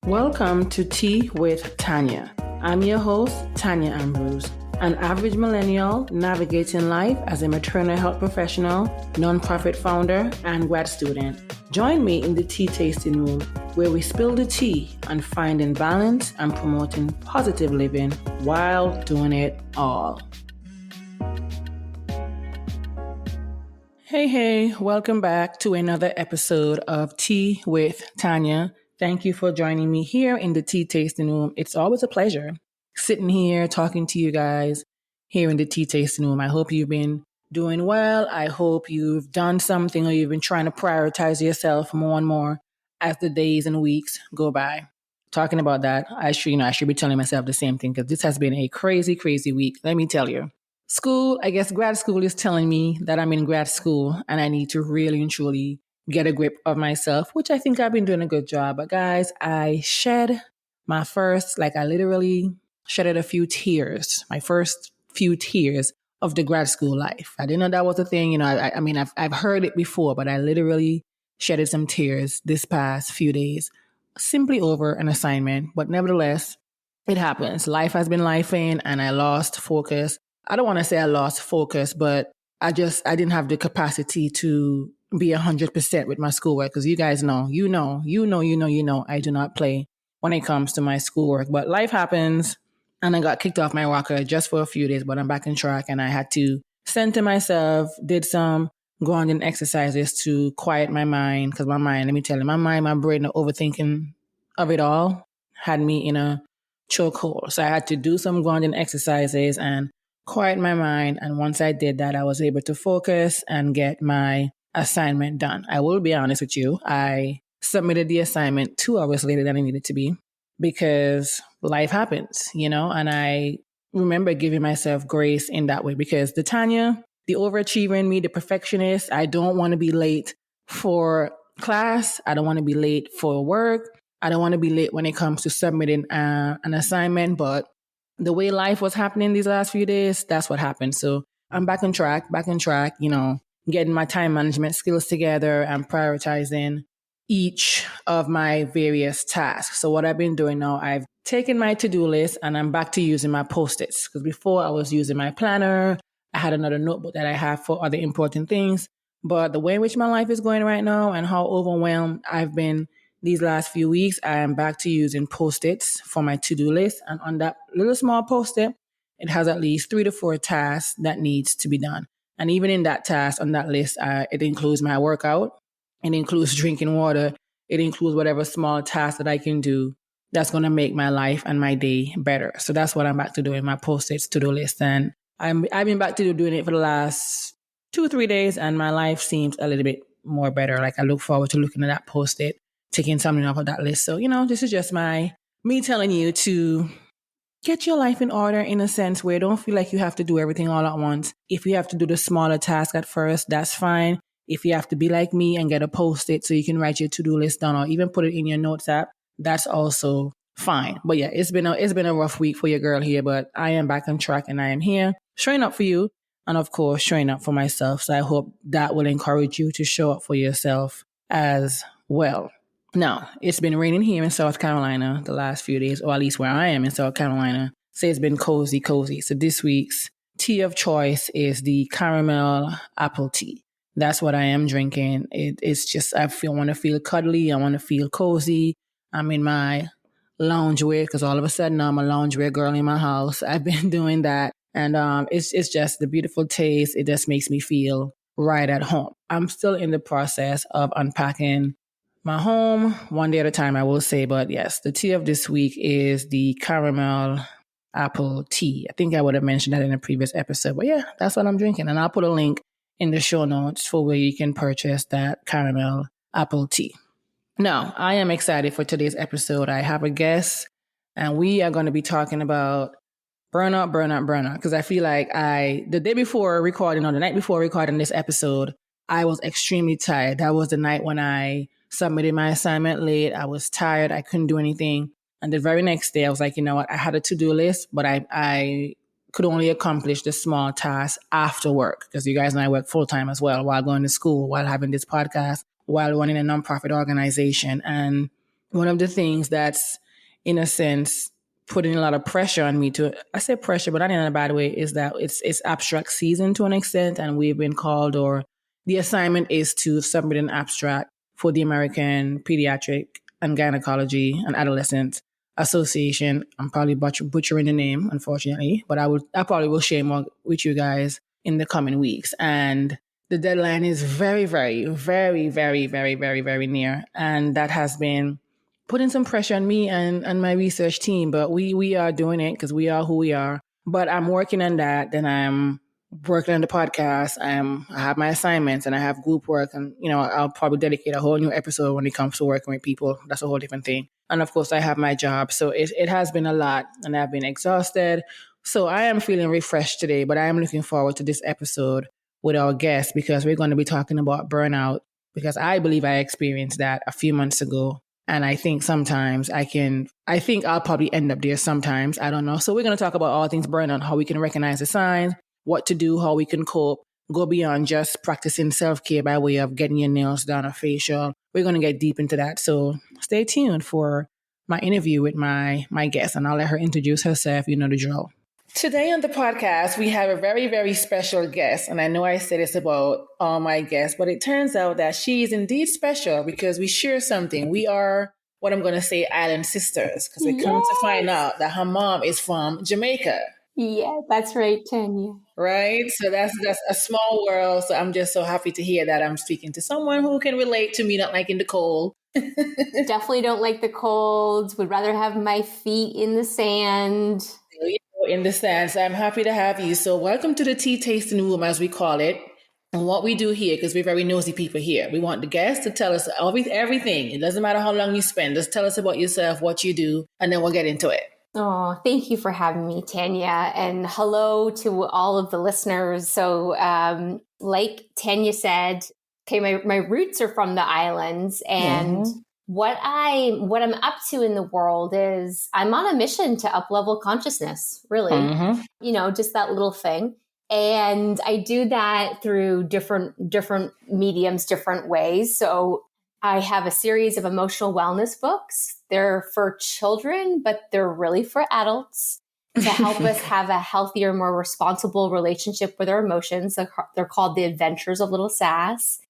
Welcome to Tea with Tanya. I'm your host, Tanya Ambrose, an average millennial navigating life as a maternal health professional, nonprofit founder, and grad student. Join me in the tea tasting room where we spill the tea on finding balance and promoting positive living while doing it all. Hey, welcome back to another episode of Tea with Tanya. Thank you for joining me here in the tea tasting room. It's always a pleasure sitting here talking to you guys here in the tea tasting room. I hope you've been doing well. I hope you've done something or you've been trying to prioritize yourself more and more as the days and weeks go by. Talking about that, I should be telling myself the same thing because this has been a crazy, crazy week. Let me tell you. School, I guess grad school is telling me that I'm in grad school and I need to really and truly get a grip of myself, which I think I've been doing a good job. But guys, I shed my first, I literally shedded a few tears, my first few tears of the grad school life. I didn't know that was a thing. I've heard it before, but I literally shedded some tears this past few days simply over an assignment. But nevertheless, it happens. Life has been lifing and I lost focus. I don't want to say I lost focus, but I didn't have the capacity to be 100% with my schoolwork because you guys know, I do not play when it comes to my schoolwork. But life happens and I got kicked off my rocker just for a few days, but I'm back on track and I had to center myself, did some grounding exercises to quiet my mind because my mind, let me tell you, my brain, the overthinking of it all had me in a chokehold. So I had to do some grounding exercises and quiet my mind. And once I did that, I was able to focus and get my assignment done. I will be honest with you. I submitted the assignment 2 hours later than I needed to be because life happens, and I remember giving myself grace in that way because the Tanya, the overachiever in me, the perfectionist, I don't want to be late for class. I don't want to be late for work. I don't want to be late when it comes to submitting an assignment, but the way life was happening these last few days, that's what happened. So I'm back on track, getting my time management skills together and prioritizing each of my various tasks. So what I've been doing now, I've taken my to-do list and I'm back to using my Post-its because before I was using my planner. I had another notebook that I have for other important things. But the way in which my life is going right now and how overwhelmed I've been these last few weeks, I am back to using Post-its for my to-do list. And on that little small Post-it, it has at least 3 to 4 tasks that needs to be done. And even in that task, on that list, it includes my workout. It includes drinking water. It includes whatever small task that I can do that's going to make my life and my day better. So that's what I'm back to doing, my Post-its to-do list. And I've been back to doing it for the last 2 or 3 days, and my life seems a little bit more better. I look forward to looking at that Post-it, taking something off of that list. So, this is just me telling you to get your life in order in a sense where you don't feel like you have to do everything all at once. If you have to do the smaller task at first, that's fine. If you have to be like me and get a Post-it so you can write your to-do list down or even put it in your notes app, that's also fine. But yeah, it's been a rough week for your girl here, but I am back on track and I am here showing up for you and of course showing up for myself. So I hope that will encourage you to show up for yourself as well. Now, it's been raining here in South Carolina the last few days, or at least where I am in South Carolina. So it's been cozy. So this week's tea of choice is the caramel apple tea. That's what I am drinking. It's just, want to feel cuddly. I want to feel cozy. I'm in my loungewear because all of a sudden I'm a loungewear girl in my house. I've been doing that. And it's just the beautiful taste. It just makes me feel right at home. I'm still in the process of unpacking my home one day at a time, I will say. But yes, the tea of this week is the caramel apple tea. I think I would have mentioned that in a previous episode. But yeah, that's what I'm drinking. And I'll put a link in the show notes for where you can purchase that caramel apple tea. Now, I am excited for today's episode. I have a guest and we are going to be talking about burnout. Because I feel like the night before recording this episode, I was extremely tired. That was the night when I submitted my assignment late. I was tired. I couldn't do anything. And the very next day, I was like, you know what? I had a to-do list, but I could only accomplish the small tasks after work because you guys know I work full-time as well while going to school, while having this podcast, while running a nonprofit organization. And one of the things that's, in a sense, putting a lot of pressure on me to, I say pressure, but not in a bad way, is that it's abstract season to an extent. And we've been called, or the assignment is to submit an abstract for the American Pediatric and Gynecology and Adolescent Association. I'm probably butchering the name, unfortunately, but I probably will share more with you guys in the coming weeks. And the deadline is very, very, very, very, very, very, very near. And that has been putting some pressure on me and my research team, but we are doing it because we are who we are. But I'm working on that. Then I'm working on the podcast. I have my assignments and I have group work, and I'll probably dedicate a whole new episode when it comes to working with people. That's a whole different thing. And of course, I have my job, so it has been a lot, and I've been exhausted. So I am feeling refreshed today, but I am looking forward to this episode with our guest because we're going to be talking about burnout, because I believe I experienced that a few months ago. And I think sometimes I think I'll probably end up there sometimes. I don't know. So we're going to talk about all things burnout, how we can recognize the signs, what to do, how we can cope, go beyond just practicing self-care by way of getting your nails done or facial. We're going to get deep into that. So stay tuned for my interview with my guest, and I'll let her introduce herself. You know the drill. Today on the podcast, we have a very, very special guest. And I know I say this about all my guests, but it turns out that she is indeed special because we share something. We are what I'm going to say island sisters, because we come to find out that her mom is from Jamaica. Yeah, that's right, Tanya. Right? So that's a small world. So I'm just so happy to hear that I'm speaking to someone who can relate to me not liking the cold. Definitely don't like the cold. Would rather have my feet in the sand. In the sand. So I'm happy to have you. So welcome to the tea tasting room, as we call it. And what we do here, because we're very nosy people here, we want the guests to tell us everything. It doesn't matter how long you spend. Just tell us about yourself, what you do, and then we'll get into it. Oh, thank you for having me, Tanya. And hello to all of the listeners. So like Tanya said, okay, my roots are from the islands, and what I'm up to in the world is I'm on a mission to up-level consciousness, really. Just that little thing. And I do that through different mediums, different ways. So I have a series of emotional wellness books. They're for children, but they're really for adults to help us have a healthier, more responsible relationship with our emotions. They're called The Adventures of Little Sass.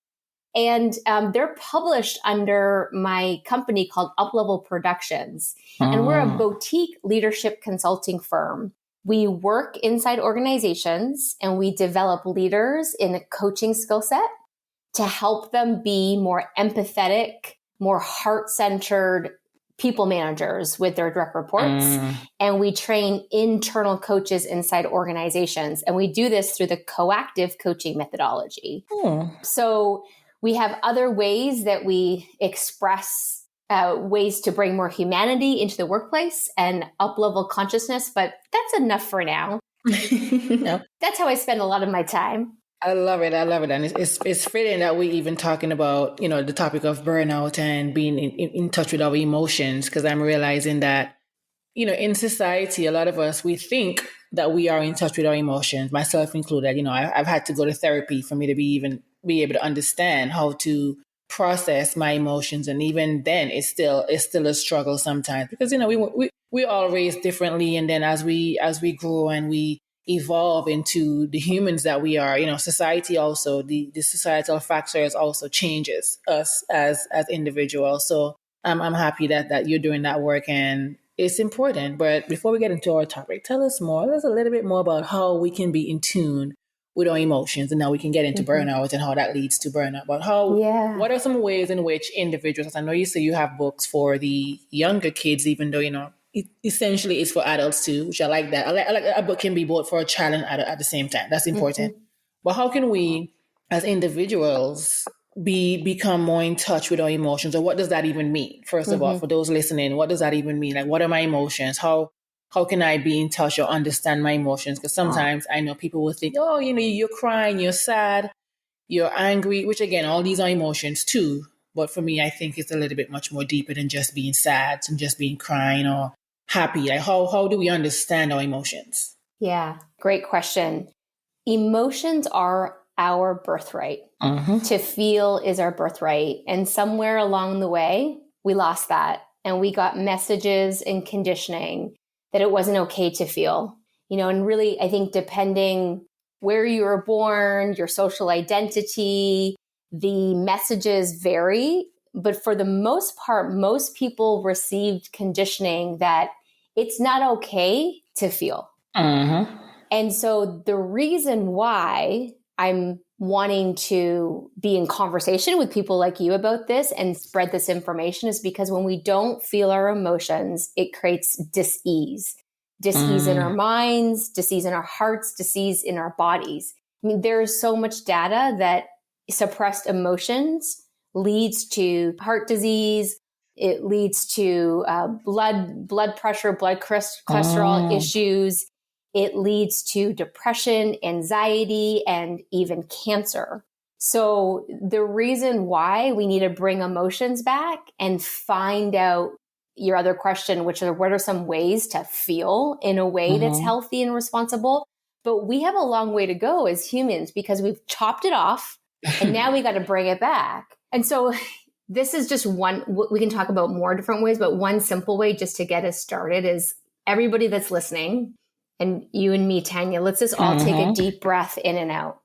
And they're published under my company called Uplevel Productions. And we're a boutique leadership consulting firm. We work inside organizations and we develop leaders in a coaching skill set to help them be more empathetic, more heart-centered people managers with their direct reports. And we train internal coaches inside organizations. And we do this through the coactive coaching methodology. So we have other ways that we express ways to bring more humanity into the workplace and up-level consciousness, but that's enough for now. That's how I spend a lot of my time. I love it. And it's fitting that we're even talking about, the topic of burnout and being in touch with our emotions, because I'm realizing that, in society, a lot of us, we think that we are in touch with our emotions, myself included. I've had to go to therapy for me to be able to understand how to process my emotions. And even then it's still a struggle sometimes, because, we all raised differently. And then as we grow and we evolve into the humans that we are, society also, the societal factors also changes us as individuals. So I'm happy that you're doing that work, and it's important. But before we get into our topic, tell us a little bit more about how we can be in tune with our emotions, and now we can get into burnout and how that leads to burnout. But what are some ways in which individuals, I know you say you have books for the younger kids, even though, essentially it's for adults too, which I like that. I like a book can be bought for a child and adult at the same time. That's important. But how can we as individuals become more in touch with our emotions? Or what does that even mean? First of all, for those listening, what does that even mean? Like, what are my emotions? How can I be in touch or understand my emotions? Because sometimes I know people will think, oh, you're crying, you're sad, you're angry, which again, all these are emotions too. But for me, I think it's a little bit much more deeper than just being sad and just being crying or happy. Like, how do we understand our emotions? Yeah, great question. Emotions are our birthright. To feel is our birthright. And somewhere along the way, we lost that. and we got messages and conditioning that it wasn't okay to feel, and really, I think depending where you were born, your social identity, the messages vary. But for the most part, most people received conditioning that it's not okay to feel. Mm-hmm. And so the reason why I'm wanting to be in conversation with people like you about this and spread this information is because when we don't feel our emotions, it creates dis-ease in our minds, dis-ease in our hearts, dis-ease in our bodies. I mean, there's so much data that suppressed emotions leads to heart disease. It leads to blood pressure, blood cholesterol issues. It leads to depression, anxiety, and even cancer. So the reason why we need to bring emotions back and find out your other question, which are what are some ways to feel in a way that's healthy and responsible? But we have a long way to go as humans because we've chopped it off and now we got to bring it back. And so this is just one, we can talk about more different ways, but one simple way just to get us started is everybody that's listening, and you and me, Tanya, let's just all take a deep breath in and out.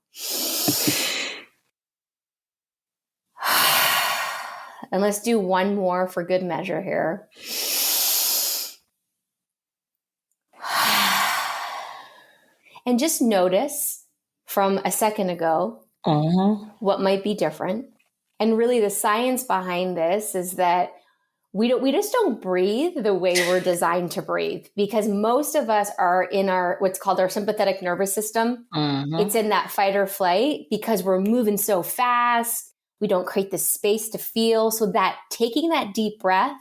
And let's do one more for good measure here. And just notice from a second ago what might be different. And really the science behind this is that we just don't breathe the way we're designed to breathe, because most of us are in our what's called our sympathetic nervous system. It's in that fight or flight because we're moving so fast. We don't create the space to feel. So that taking that deep breath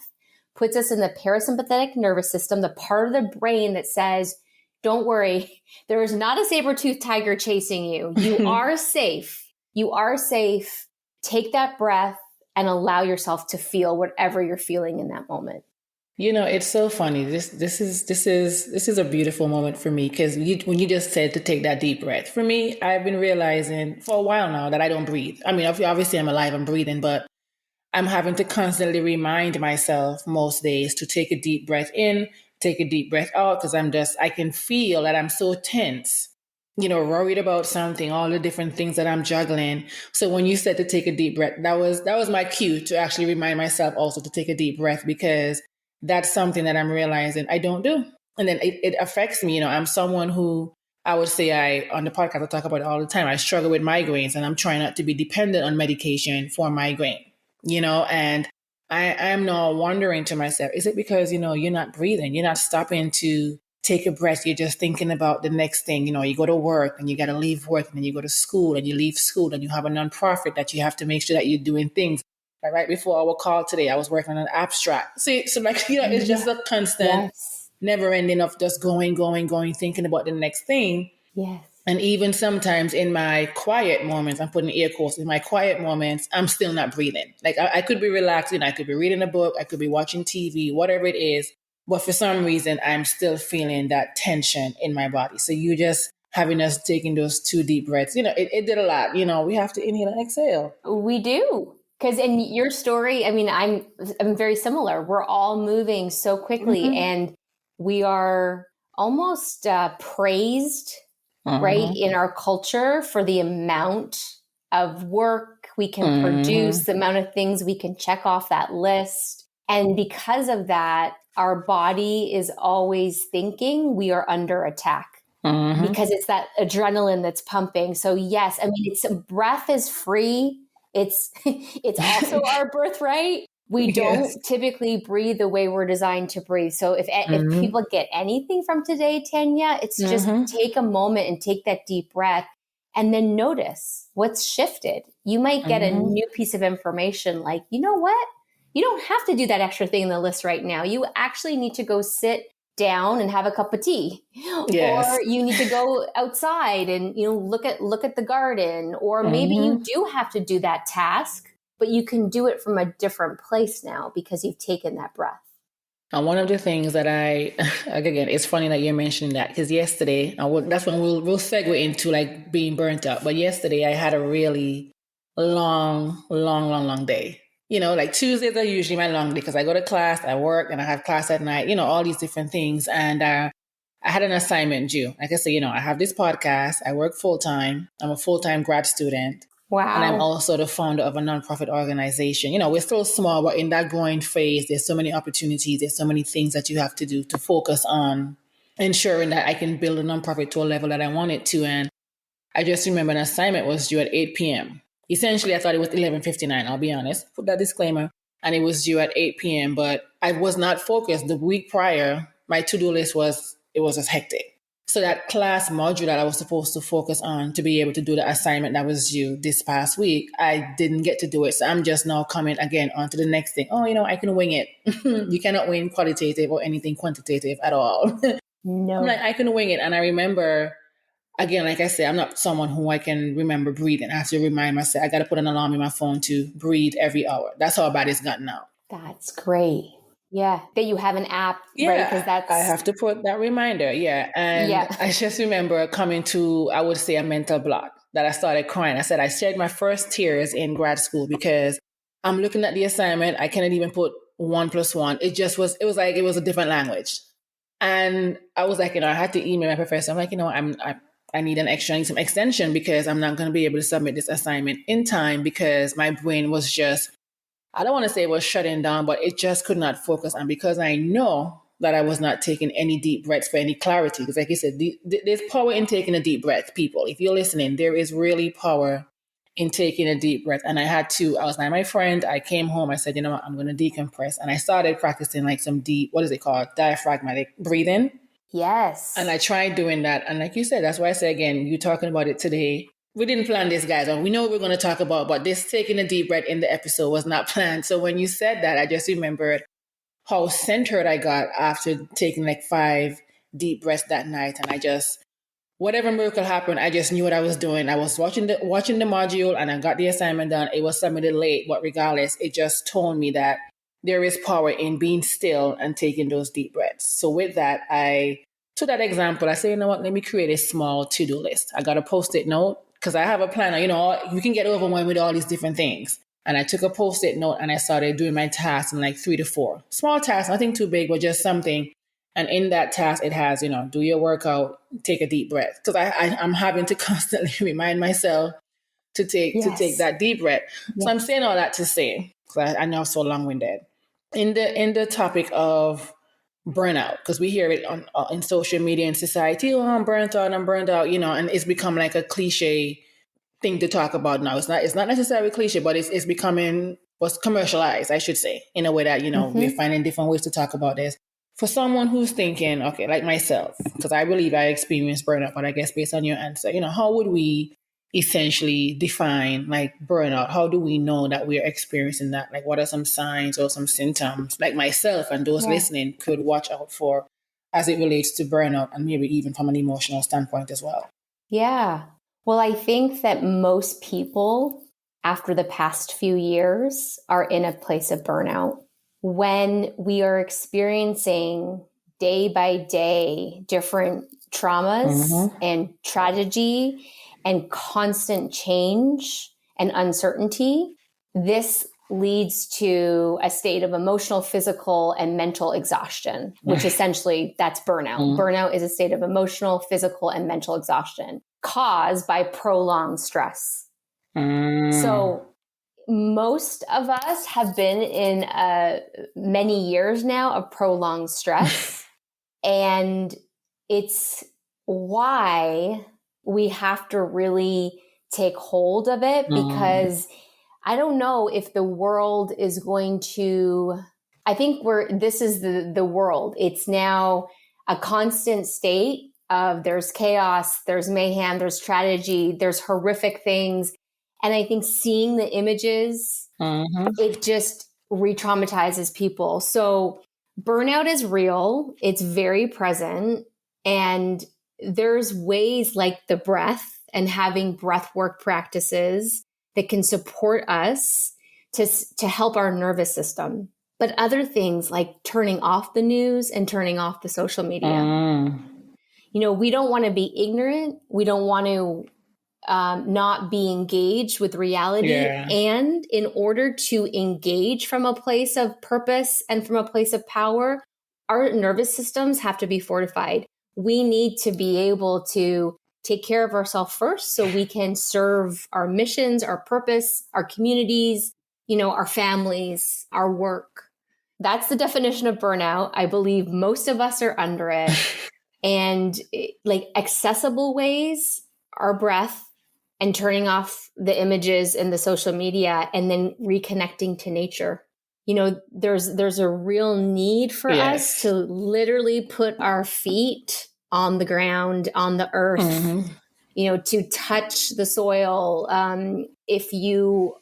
puts us in the parasympathetic nervous system, the part of the brain that says, don't worry, there is not a saber-toothed tiger chasing you. You are safe. You are safe. Take that breath and allow yourself to feel whatever you're feeling in that moment. It's so funny. This is a beautiful moment for me because when you just said to take that deep breath, for me, I've been realizing for a while now that I don't breathe. I mean, obviously I'm alive, I'm breathing, but I'm having to constantly remind myself most days to take a deep breath in, take a deep breath out, because I can feel that I'm so tense, worried about something, all the different things that I'm juggling. So when you said to take a deep breath, that was my cue to actually remind myself also to take a deep breath, because that's something that I'm realizing I don't do. And then it affects me. I'm someone who I would say on the podcast, I talk about it all the time. I struggle with migraines and I'm trying not to be dependent on medication for migraine, and I'm now wondering to myself, is it because, you're not breathing, you're not stopping to take a breath, you're just thinking about the next thing, you go to work and you got to leave work and then you go to school and you leave school and you have a nonprofit that you have to make sure that you're doing things. Like right before our call today, I was working on an abstract. See, so it's just a constant, never ending of just going, thinking about the next thing. Yes. And even sometimes in my quiet moments, I'm putting ear quotes, in my quiet moments, I'm still not breathing. Like I could be relaxing, I could be reading a book, I could be watching TV, whatever it is. But for some reason, I'm still feeling that tension in my body. So you just having us taking those 2 deep breaths, it did a lot. We have to inhale and exhale. We do. Because in your story, I mean, I'm very similar. We're all moving so quickly and we are almost praised, right, in our culture for the amount of work we can produce, the amount of things we can check off that list. And because of that, our body is always thinking we are under attack because it's that adrenaline that's pumping. So yes, I mean, breath is free. It's also our birthright. We don't typically breathe the way we're designed to breathe. So if people get anything from today, Tanya, it's just take a moment and take that deep breath and then notice what's shifted. You might get a new piece of information like, you know what? You don't have to do that extra thing in the list right now. You actually need to go sit down and have a cup of tea, or you need to go outside and look at the garden, or maybe you do have to do that task, but you can do it from a different place now because you've taken that breath. And one of the things that again, it's funny that you're mentioning that because yesterday, that's when we'll segue into like being burnt out. But yesterday I had a really long day. Like Tuesdays are usually my long day because I go to class, I work, and I have class at night, all these different things. And I had an assignment due. Like I said, I have this podcast, I work full time, I'm a full time grad student. And I'm Wow. also the founder of a nonprofit organization. We're still small, but in that growing phase, there's so many opportunities, there's so many things that you have to do to focus on ensuring that I can build a nonprofit to a level that I want it to. And I just remember an assignment was due at 8 p.m. Essentially, I thought it was 11:59, I'll be honest. Put that disclaimer. And it was due at 8 p.m., but I was not focused. The week prior, my to-do list was just hectic. So that class module that I was supposed to focus on to be able to do the assignment that was due this past week, I didn't get to do it. So I'm just now coming again on to the next thing. Oh, I can wing it. You cannot win qualitative or anything quantitative at all. No. I'm like, I can wing it. And I remember, again, like I said, I'm not someone who I can remember breathing. I have to remind myself, I got to put an alarm in my phone to breathe every hour. That's how bad it's gotten now. That's great. Yeah, that you have an app, right? Because I have to put that reminder. Yeah. And I just remember coming to, I would say, a mental block that I started crying. I said, I shed my first tears in grad school because I'm looking at the assignment. I cannot even put 1 + 1. It was like, it was a different language. And I was like, I had to email my professor. I'm like, I need some extension because I'm not going to be able to submit this assignment in time because my brain was just, I don't want to say it was shutting down, but it just could not focus. And because I know that I was not taking any deep breaths for any clarity, because like you said, there's power in taking a deep breath, people. If you're listening, there is really power in taking a deep breath. And I was like, my friend, I came home, I said, what, I'm going to decompress. And I started practicing like some deep, what is it called? Diaphragmatic breathing. Yes. And I tried doing that. And like you said, that's why I say again, you talking about it today. We didn't plan this, guys. We know what we're going to talk about, but this taking a deep breath in the episode was not planned. So when you said that, I just remembered how centered I got after taking like 5 deep breaths that night. And whatever miracle happened, I just knew what I was doing. I was watching the module and I got the assignment done. It was submitted late, but regardless, it just told me that there is power in being still and taking those deep breaths. So with that, to that example, I say, you know what, let me create a small to-do list. I got a Post-it note because I have a planner. You can get overwhelmed with all these different things. And I took a Post-it note and I started doing my tasks in like 3 to 4. Small tasks, nothing too big, but just something. And in that task, it has, do your workout, take a deep breath. Because I'm having to constantly remind myself to take that deep breath. Yes. So I'm saying all that to say, because I know I'm so long-winded. In the topic of burnout, because we hear it in social media and society, I'm burnt out, and it's become like a cliche thing to talk about now. It's not necessarily cliche, but it's becoming what's commercialized, I should say, in a way that, we're finding different ways to talk about this. For someone who's thinking, okay, like myself, because I believe I experienced burnout, but I guess based on your answer, how would we essentially define like burnout? How do we know that we're experiencing that? Like, what are some signs or some symptoms, like myself and those listening could watch out for as it relates to burnout and maybe even from an emotional standpoint as well? Yeah. Well, I think that most people after the past few years are in a place of burnout. When we are experiencing day by day different traumas and tragedy and constant change and uncertainty, this leads to a state of emotional, physical, and mental exhaustion, which essentially that's burnout. Burnout is a state of emotional, physical, and mental exhaustion caused by prolonged stress. So most of us have been in many years now of prolonged stress. And it's why we have to really take hold of it, because I don't know if the world is going to, I think this is the world. It's now a constant state of there's chaos, there's mayhem, there's tragedy, there's horrific things. And I think seeing the images, it just re-traumatizes people. So burnout is real. It's very present. And there's ways like the breath and having breath work practices that can support us to help our nervous system. But other things like turning off the news and turning off the social media. We don't want to be ignorant. We don't want to not be engaged with reality. Yeah. And in order to engage from a place of purpose and from a place of power, our nervous systems have to be fortified. We need to be able to take care of ourselves first so we can serve our missions, our purpose, our communities, our families, our work. That's the definition of burnout. I believe most of us are under it. And like accessible ways, our breath, and turning off the images and the social media, and then reconnecting to nature. There's a real need for us to literally put our feet on the ground, on the earth, to touch the soil. If you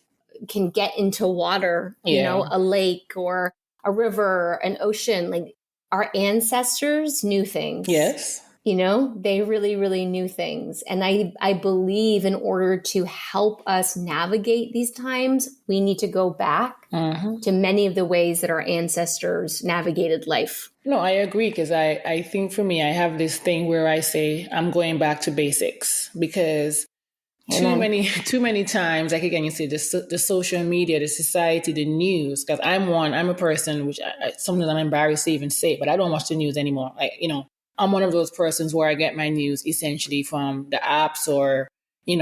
can get into water, a lake or a river, an ocean, like our ancestors knew things. Yes. They really, really knew things. And I believe in order to help us navigate these times, we need to go back to many of the ways that our ancestors navigated life. No, I agree, because I think for me, I have this thing where I say I'm going back to basics, because too many times, like again, you see the social media, the society, the news, because I'm a person, which sometimes I'm embarrassed to even say, but I don't watch the news anymore. I'm one of those persons where I get my news essentially from the apps or,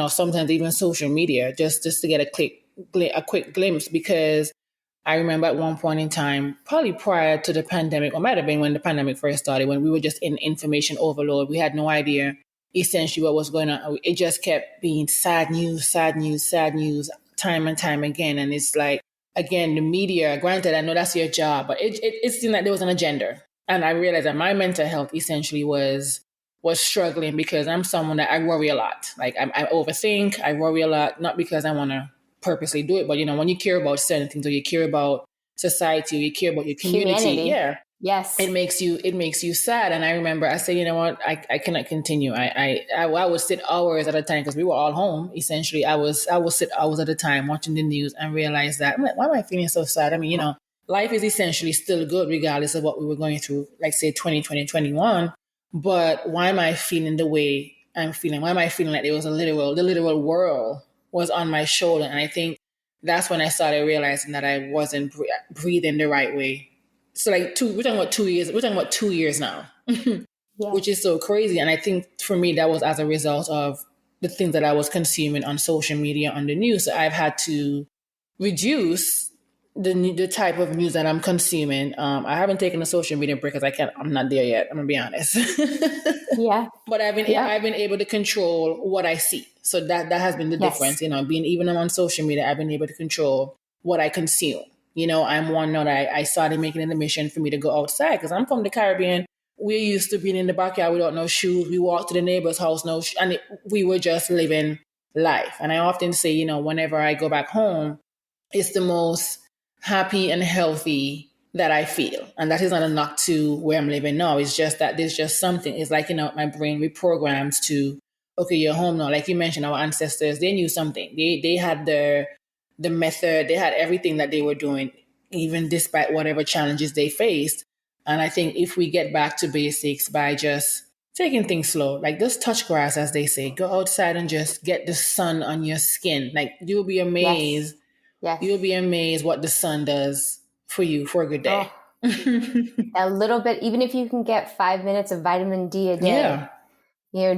sometimes even social media, just to get a quick glimpse, because I remember at one point in time, probably prior to the pandemic, or might have been when the pandemic first started, when we were just in information overload. We had no idea essentially what was going on. It just kept being sad news, time and time again. And it's like, again, the media, granted, I know that's your job, but it seemed like there was an agenda. And I realized that my mental health essentially was struggling, because I'm someone that I worry a lot. Like I overthink, I worry a lot, not because I want to purposely do it, but when you care about certain things, or you care about society, or you care about your community, humanity. Yes, it makes you sad. And I remember I said, I cannot continue. I would sit hours at a time, because we were all home. Essentially, I would sit hours at a time watching the news and realize that I'm like, why am I feeling so sad? I mean, life is essentially still good regardless of what we were going through, like say 2020, 21. But why am I feeling the way I'm feeling? Why am I feeling like there was the literal world was on my shoulder? And I think that's when I started realizing that I wasn't breathing the right way. So like we're talking about 2 years. We're talking about 2 years now, which is so crazy. And I think for me, that was as a result of the things that I was consuming on social media, on the news. So I've had to reduce the type of news that I'm consuming. I haven't taken a social media break, because I'm not there yet. I'm gonna be honest. But I've been able to control what I see. So that has been the difference. Being even on social media, I've been able to control what I consume. I'm one now that I started making it a mission for me to go outside, because I'm from the Caribbean. We're used to being in the backyard without no shoes. We walked to the neighbor's house, we were just living life. And I often say, whenever I go back home, it's the most happy and healthy that I feel. And that is not a knock to where I'm living now. It's just that there's just something. It's like, my brain reprograms to, okay, you're home now. Like you mentioned, our ancestors, they knew something. They had the method, they had everything that they were doing, even despite whatever challenges they faced. And I think if we get back to basics by just taking things slow, like just touch grass, as they say, go outside and just get the sun on your skin. Like you'll be amazed. Yes. You'll be amazed what the sun does for you for a good day. A little bit, even if you can get 5 minutes of vitamin D a day,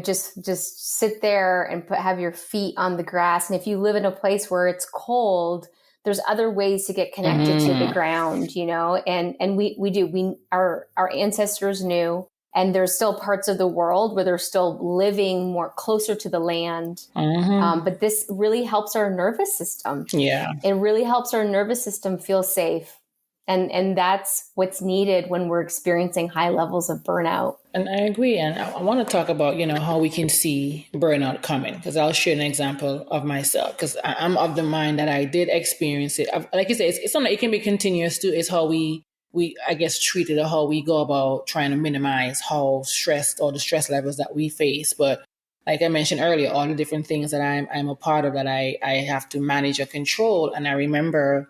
just sit there and have your feet on the grass. And if you live in a place where it's cold, there's other ways to get connected to the ground, and we do. Our ancestors knew, and there's still parts of the world where they're still living more closer to the land. But this really helps our nervous system. Yeah. It really helps our nervous system feel safe. And that's what's needed when we're experiencing high levels of burnout. And I agree. And I want to talk about, how we can see burnout coming, because I'll share an example of myself, because I'm of the mind that I did experience it. Like you said, it's something, it can be continuous too. It's how we I guess, treat it, or how we go about trying to minimize how stressed, or the stress levels that we face. But like I mentioned earlier, all the different things that I'm a part of that I have to manage or control. And I remember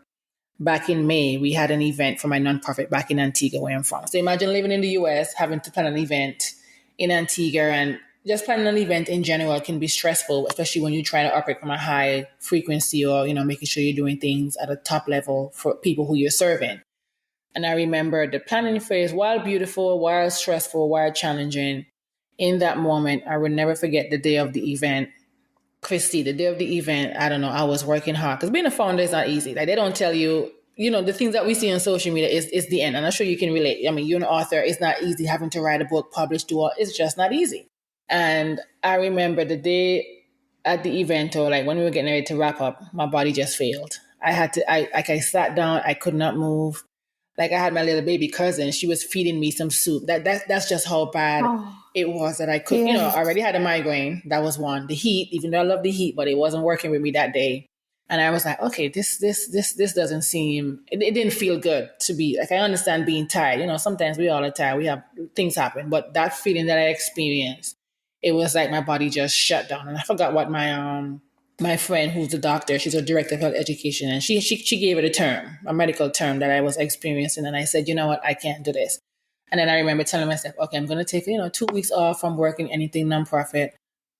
back in May, we had an event for my nonprofit back in Antigua, where I'm from. So imagine living in the US, having to plan an event in Antigua, and just planning an event in general can be stressful, especially when you try to operate from a high frequency or, making sure you're doing things at a top level for people who you're serving. And I remember the planning phase, while beautiful, while stressful, while challenging, in that moment, I will never forget the day of the event. Christy, the day of the event, I don't know, I was working hard because being a founder is not easy. Like, they don't tell you, the things that we see on social media is the end. And I'm sure you can relate. I mean, you're an author. It's not easy having to write a book, publish, do all. It's just not easy. And I remember the day at the event, or like when we were getting ready to wrap up, my body just failed. I sat down, I could not move. Like, I had my little baby cousin, she was feeding me some soup. That's just how bad it was that I could, I already had a migraine. That was one. The heat, even though I love the heat, but it wasn't working with me that day. And I was like, okay, this doesn't seem, it didn't feel good to be, like, I understand being tired. Sometimes we all are tired. We have things happen. But that feeling that I experienced, it was like my body just shut down. And I forgot what my friend, who's a doctor, she's a director of health education, and she gave it a medical term that I was experiencing. And I said, you know what, I can't do this. And then I remember telling myself, okay, I'm going to take, 2 weeks off from working anything nonprofit.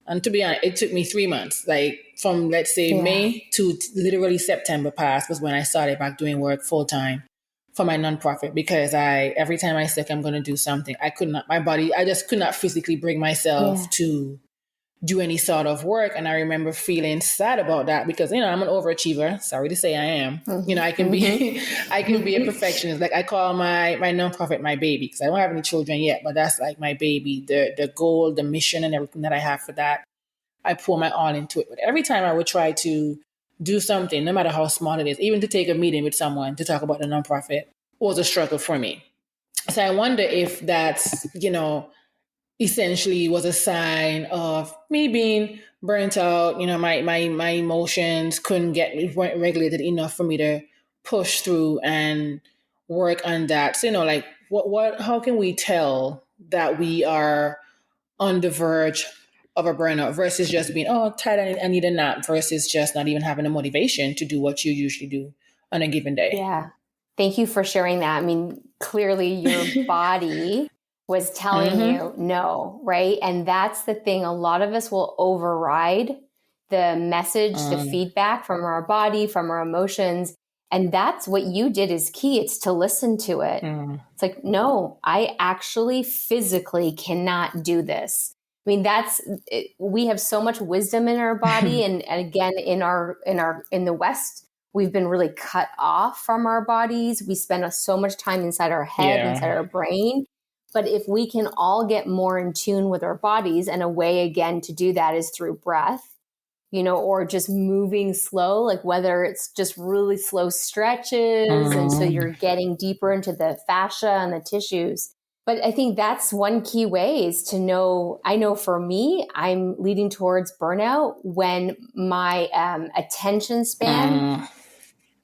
And to be honest, it took me 3 months, like from, let's say, May to literally September past was when I started back doing work full time for my nonprofit, because every time I said I'm going to do something, I just could not physically bring myself to do any sort of work. And I remember feeling sad about that because, I'm an overachiever. Sorry to say I am. I can be a perfectionist. Like, I call my nonprofit my baby because I don't have any children yet, but that's like my baby, the goal, the mission, and everything that I have for that. I pour my all into it. But every time I would try to do something, no matter how small it is, even to take a meeting with someone to talk about the nonprofit, was a struggle for me. So I wonder if that's, essentially was a sign of me being burnt out. My emotions weren't regulated enough for me to push through and work on that. So, like, how can we tell that we are on the verge of a burnout versus just being, tired, I need a nap, versus just not even having the motivation to do what you usually do on a given day? Yeah. Thank you for sharing that. I mean, clearly your body was telling you no, right? And that's the thing. A lot of us will override the message, the feedback from our body, from our emotions. And that's what you did is key. It's to listen to it. It's like, no, I actually physically cannot do this. I mean, we have so much wisdom in our body. And again, in the West, we've been really cut off from our bodies. We spend so much time inside our head, inside our brain. But if we can all get more in tune with our bodies, and a way, again, to do that is through breath, or just moving slow, like whether it's just really slow stretches. And so you're getting deeper into the fascia and the tissues. But I think that's one key way is to know. I know for me, I'm leading towards burnout when my attention span,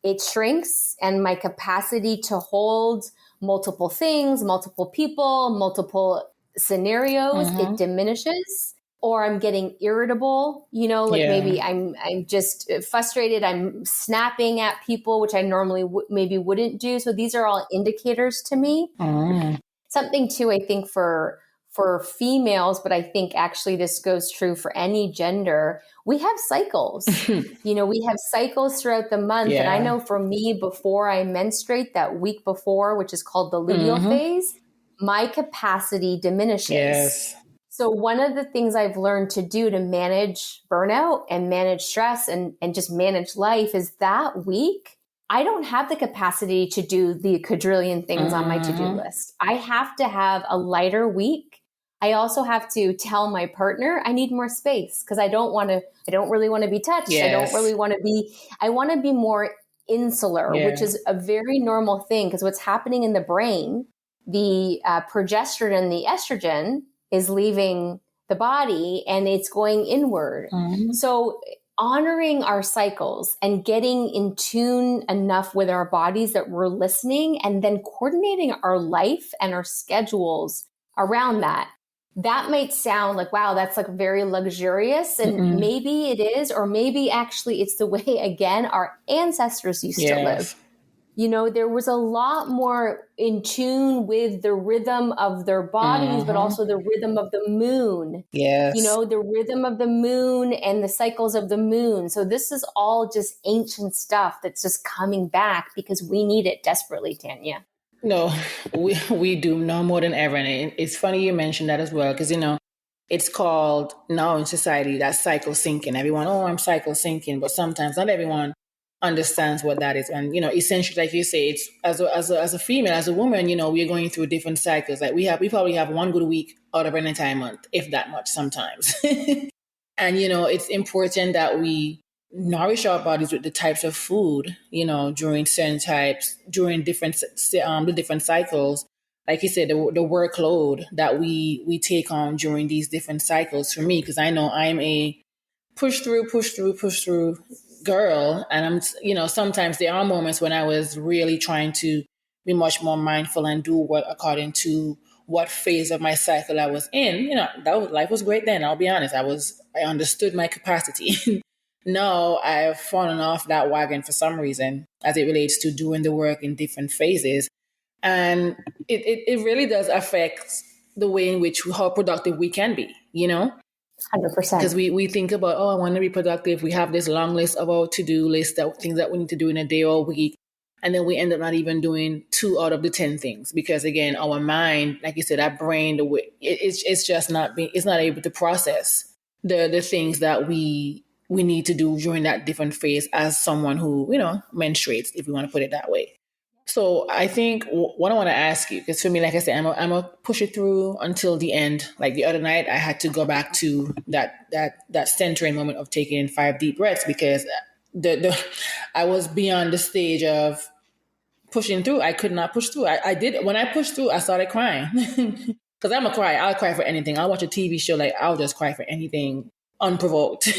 it shrinks, and my capacity to hold multiple things, multiple people, multiple scenarios, it diminishes. Or I'm getting irritable, maybe I'm just frustrated. I'm snapping at people, which I normally maybe wouldn't do. So these are all indicators to me. Something too, I think for females, but I think actually this goes true for any gender. We have cycles, we have cycles throughout the month. And I know for me, before I menstruate, that week before, which is called the luteal phase, my capacity diminishes. Yes. So one of the things I've learned to do to manage burnout and manage stress and just manage life is that week, I don't have the capacity to do the quadrillion things on my to-do list. I have to have a lighter week. I also have to tell my partner I need more space because I don't really want to be touched. Yes. I want to be more insular, which is a very normal thing because what's happening in the brain, the progesterone and the estrogen is leaving the body and it's going inward. So honoring our cycles and getting in tune enough with our bodies that we're listening, and then coordinating our life and our schedules around that. That might sound like, wow, that's like very luxurious. And maybe it is, or maybe actually it's the way, again, our ancestors used to live. there was a lot more in tune with the rhythm of their bodies, but also the rhythm of the moon. Yes. The rhythm of the moon and the cycles of the moon. So this is all just ancient stuff that's just coming back because we need it desperately, Tanya. No, we do no more than ever. And it's funny you mentioned that as well, because, it's called now in society that cycle syncing. Everyone, oh, I'm cycle syncing, but sometimes not everyone understands what that is. And, essentially, like you say, it's as a female, as a woman, we're going through different cycles. Like we probably have one good week out of an entire month, if that much sometimes. And, it's important that we nourish our bodies with the types of food, during during the different cycles. Like you said, the workload that we take on during these different cycles for me, because I know I'm a push through girl. And sometimes there are moments when I was really trying to be much more mindful and do what according to what phase of my cycle I was in. Life was great then. I'll be honest. I understood my capacity. Now I've fallen off that wagon for some reason as it relates to doing the work in different phases. And it really does affect the way in which how productive we can be, 100%. Because we think about, oh, I want to be productive. We have this long list of our to-do list of things that we need to do in a day or a week. And then we end up not even doing 2 out of the 10 things. Because again, our mind, like you said, our brain, it's just it's not able to process the things that we need to do during that different phase as someone who, menstruates, if we want to put it that way. So I think what I want to ask you, because for me, like I said, I'm a push it through until the end. Like the other night, I had to go back to that centering moment of taking in 5 deep breaths, because I was beyond the stage of pushing through. I could not push through. I did. When I pushed through, I started crying because I'm a crier. I'll cry for anything. I'll watch a TV show. Like I'll just cry for anything unprovoked.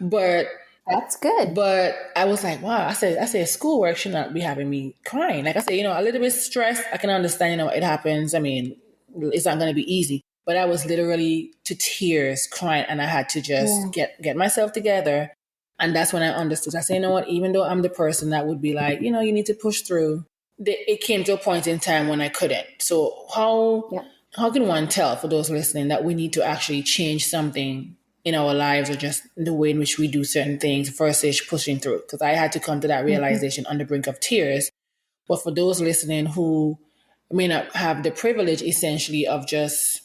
But that's good. But I was like, wow, I said schoolwork should not be having me crying. Like I said, a little bit stressed. I can understand, it happens. I mean, it's not going to be easy. But I was literally to tears crying, and I had to just get myself together. And that's when I understood. I said, you know what, even though I'm the person that would be like, you need to push through, it came to a point in time when I couldn't. So how can one tell, for those listening, that we need to actually change something in our lives, or just the way in which we do certain things versus pushing through? Because I had to come to that realization on the brink of tears. But for those listening who may not have the privilege essentially of just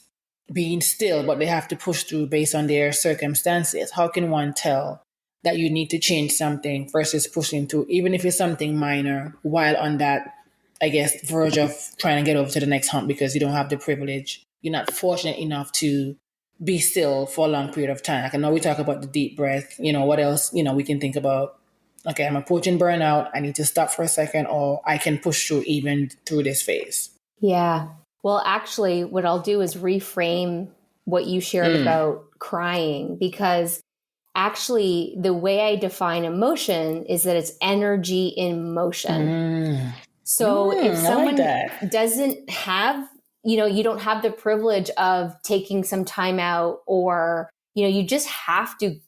being still, but they have to push through based on their circumstances, how can one tell that you need to change something versus pushing through, even if it's something minor, while on that, I guess, verge of trying to get over to the next hump because you don't have the privilege? You're not fortunate enough to be still for a long period of time. Like I know we talk about the deep breath, what else, we can think about. Okay, I'm approaching burnout. I need to stop for a second, or I can push through even through this phase. Yeah. Well, actually, what I'll do is reframe what you shared about crying, because actually the way I define emotion is that it's energy in motion. So if someone doesn't have, you don't have the privilege of taking some time out, or, you just have to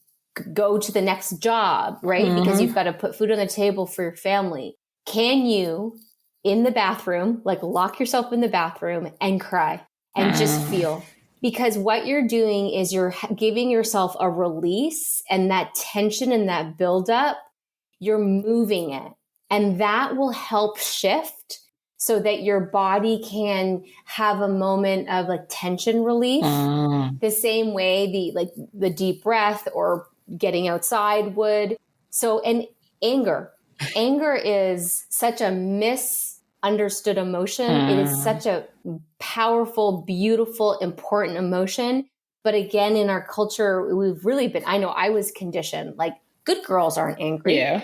go to the next job, right? Because you've got to put food on the table for your family. Can you, in the bathroom, like lock yourself in the bathroom and cry and just feel? Because what you're doing is you're giving yourself a release, and that tension and that buildup, you're moving it. And that will help shift so that your body can have a moment of like tension relief. The same way the deep breath or getting outside would. So, and anger is such a misunderstood emotion. It is such a powerful, beautiful, important emotion. But again, in our culture, we've really been, I know I was conditioned, like good girls aren't angry,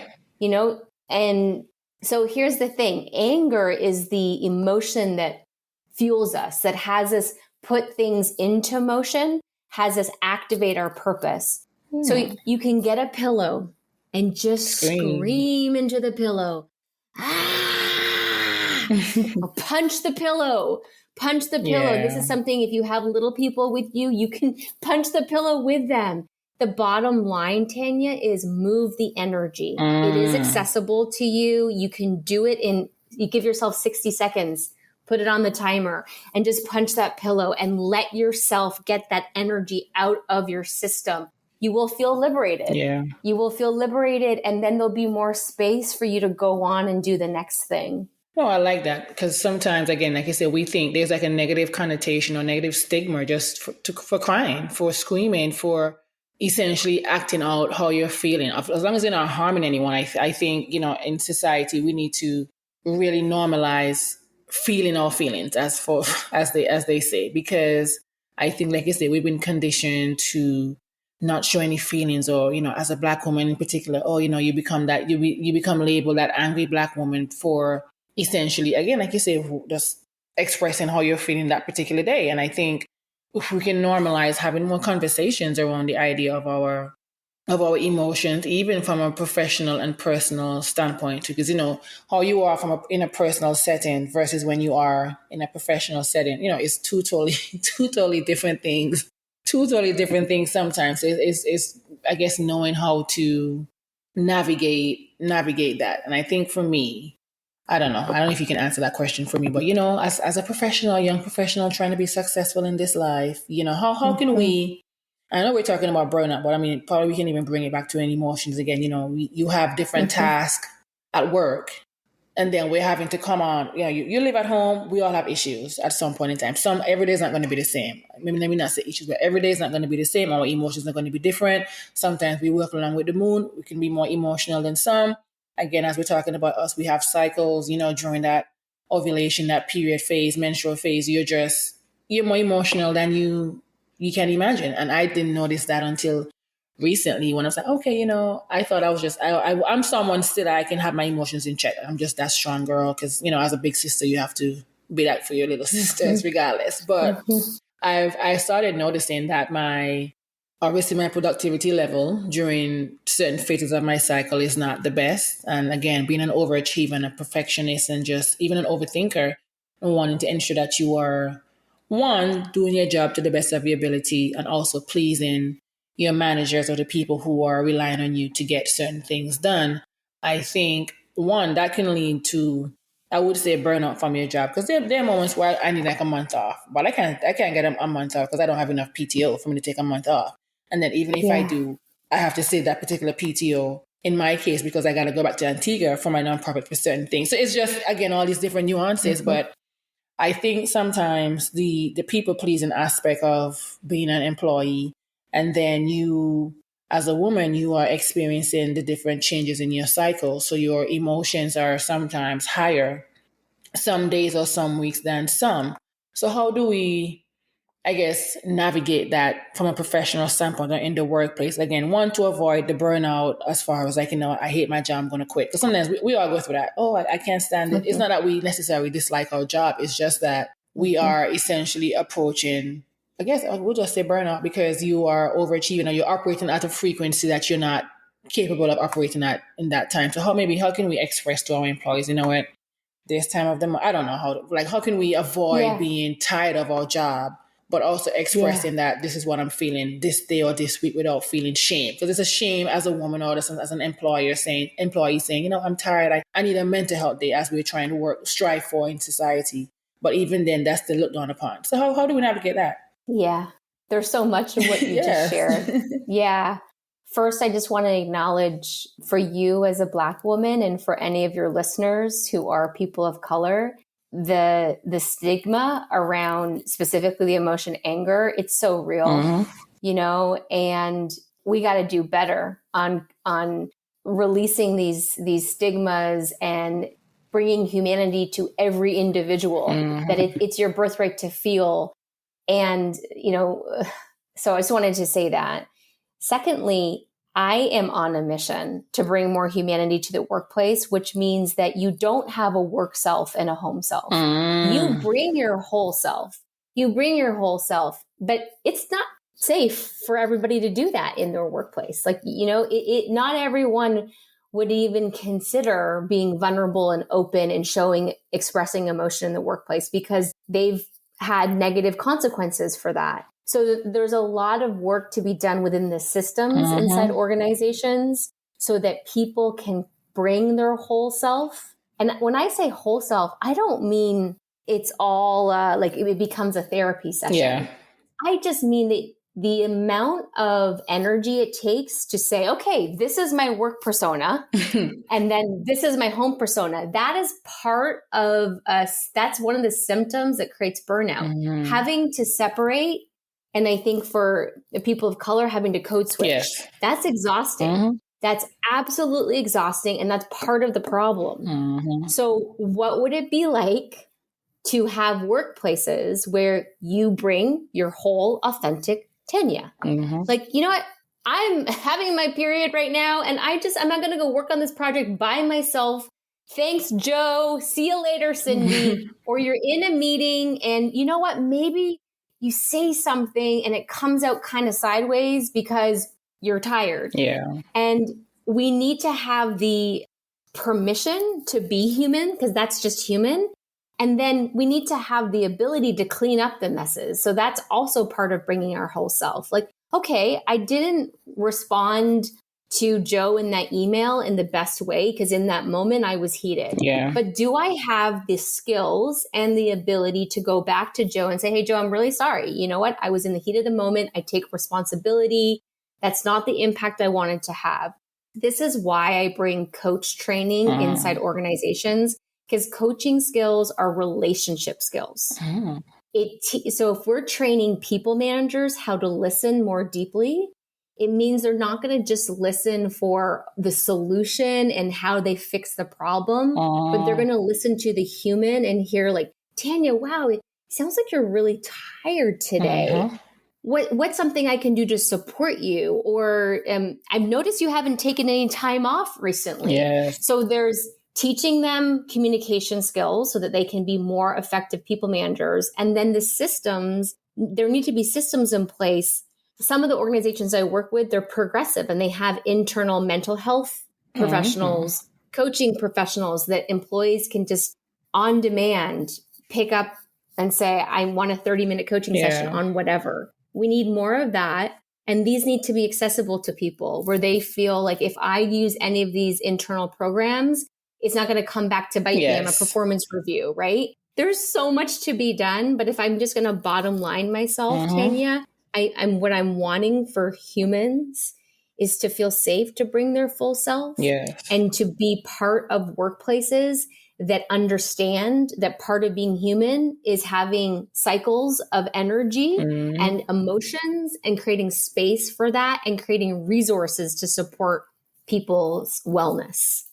and so here's the thing. Anger is the emotion that fuels us, that has us put things into motion, has us activate our purpose. So you can get a pillow and just scream into the pillow. Or punch the pillow. This is something, if you have little people with you, you can punch the pillow with them. the bottom line, Tanya, is move the energy. It is accessible to you. You can do it you give yourself 60 seconds, put it on the timer, and just punch that pillow and let yourself get that energy out of your system. You will feel liberated. Yeah. You will feel liberated, and then there'll be more space for you to go on and do the next thing. No, I like that because sometimes, again, like I said, we think there's like a negative connotation or negative stigma just for crying, for screaming, for essentially acting out how you're feeling. As long as you're not harming anyone, I think, in society, we need to really normalize feeling our feelings as they say, because I think, like I said, we've been conditioned to not show any feelings, or, as a Black woman in particular, you become that, you become labeled that angry Black woman for essentially, again, like you say, just expressing how you're feeling that particular day. And I think if we can normalize having more conversations around the idea of our emotions, even from a professional and personal standpoint, because how you are in a personal setting versus when you are in a professional setting, it's two totally different things. Two totally different things sometimes. It's I guess knowing how to navigate that. And I think for me, I don't know if you can answer that question for me, but as a professional, young professional trying to be successful in this life, how can we, I know we're talking about burnout, but I mean, probably we can even bring it back to any emotions again. You have different tasks at work, and then we're having to come on, you live at home, we all have issues at some point in time. Every day is not going to be the same. Maybe let me not say issues, but every day is not going to be the same. Our emotions are going to be different. Sometimes we work along with the moon. We can be more emotional than some. Again, as we're talking about us, we have cycles, during that ovulation, that period phase, menstrual phase, you're more emotional than you can imagine. And I didn't notice that until recently when I was like, okay, I thought I was just, I'm someone still that I can have my emotions in check. I'm just that strong girl because, as a big sister, you have to be that for your little sisters regardless. But I started noticing that obviously my productivity level during certain phases of my cycle is not the best. And again, being an overachiever and a perfectionist and just even an overthinker and wanting to ensure that you are, one, doing your job to the best of your ability and also pleasing your managers or the people who are relying on you to get certain things done. I think, one, that can lead to, I would say, burnout from your job, because there are moments where I need like a month off, but I can't get a month off because I don't have enough PTO for me to take a month off. And then even if I do, I have to save that particular PTO in my case because I got to go back to Antigua for my nonprofit for certain things. So it's just, again, all these different nuances. But I think sometimes the people pleasing aspect of being an employee, and then you, as a woman, you are experiencing the different changes in your cycle. So your emotions are sometimes higher some days or some weeks than some. So how do we, I guess, navigate that from a professional standpoint or in the workplace? Again, one, to avoid the burnout as far as like, I hate my job, I'm going to quit. Because sometimes we all go through that. Oh, I can't stand it. It's not that we necessarily dislike our job. It's just that we are essentially approaching, I guess we'll just say burnout, because you are overachieving or you're operating at a frequency that you're not capable of operating at in that time. So how can we express to our employees, what, this time of them, I don't know how can we avoid being tired of our job, but also expressing that this is what I'm feeling this day or this week without feeling shame. Because it's a shame as a woman or as an employee saying, I'm tired. I need a mental health day as we're trying to strive for in society. But even then, that's still looked down upon. So how do we navigate that? Yeah, there's so much of what you just shared. Yeah. First, I just want to acknowledge for you as a Black woman and for any of your listeners who are people of color, the stigma around specifically the emotion anger, it's so real, and we got to do better on releasing these stigmas and bringing humanity to every individual, that it's your birthright to feel. And, so I just wanted to say that. Secondly, I am on a mission to bring more humanity to the workplace, which means that you don't have a work self and a home self. You bring your whole self. But it's not safe for everybody to do that in their workplace. Like, not everyone would even consider being vulnerable and open and expressing emotion in the workplace because they've had negative consequences for that. So there's a lot of work to be done within the systems inside organizations so that people can bring their whole self. And when I say whole self, I don't mean it's all like it becomes a therapy session. Yeah. I just mean that the amount of energy it takes to say, okay, this is my work persona, and then this is my home persona. That is part of us. That's one of the symptoms that creates burnout. Having to separate, and I think for the people of color, having to code switch, that's exhausting. That's absolutely exhausting, and that's part of the problem. So what would it be like to have workplaces where you bring your whole authentic Tanya? Like, you know what? I'm having my period right now, and I'm not going to go work on this project by myself. Thanks, Joe. See you later, Cindy. Or you're in a meeting, and you know what? Maybe you say something and it comes out kind of sideways because you're tired. Yeah. And we need to have the permission to be human, because that's just human. And then we need to have the ability to clean up the messes. So that's also part of bringing our whole self. Like, okay, I didn't respond to Joe in that email in the best way because in that moment I was heated. Yeah. But do I have the skills and the ability to go back to Joe and say, hey, Joe, I'm really sorry. You know what? I was in the heat of the moment. I take responsibility. That's not the impact I wanted to have. This is why I bring coach training inside organizations, because coaching skills are relationship skills. So if we're training people managers how to listen more deeply, it means they're not going to just listen for the solution and how they fix the problem, but they're going to listen to the human and hear like, Tanya, wow, it sounds like you're really tired today. What's something I can do to support you? Or I've noticed you haven't taken any time off recently. Yes. So there's teaching them communication skills so that they can be more effective people managers. And then the systems, there need to be systems in place. Some of the organizations I work with, they're progressive and they have internal mental health professionals, coaching professionals that employees can just on demand pick up and say, I want a 30-minute coaching session on whatever. We need more of that. And these need to be accessible to people where they feel like if I use any of these internal programs, it's not going to come back to bite me on a performance review, right? There's so much to be done. But if I'm just going to bottom line myself, Tanya, I'm what I'm wanting for humans is to feel safe to bring their full self and to be part of workplaces that understand that part of being human is having cycles of energy and emotions and creating space for that and creating resources to support people's wellness.